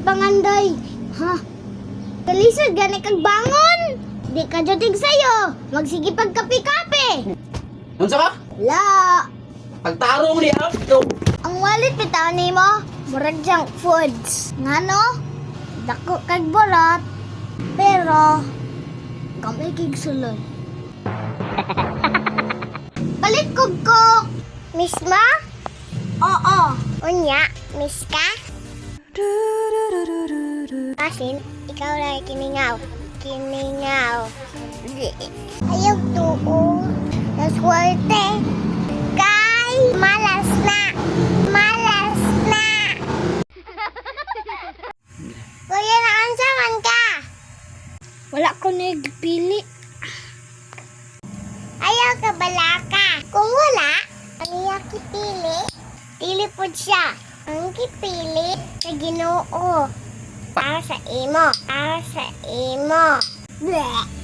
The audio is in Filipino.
panganday. Ha? Kalisod gani kag bangon. Di ka dating sayo. Magsige pagkapi-kapi. Unsa ka? La. Pagtaro mo niya. Yo. Ang walit bitaw nimo, murag junk foods. Ngano? Dako kag burat. Pero gamay kig sulod. Palit kog ko. Miss ma? Oo. Unya, miss ka? Asin, ikaw lang kiningaw. Kiningaw. Ayaw tuo. Naswerte. Kay, malas na. Malas na. Kuya, naansaman ka? Wala ko nagpili. Ayaw ka balaka. Kung wala, ang iya kipili. Pili po siya. Ang kipili sa Ginoo. Para sa imo. Para sa imo. Bleh.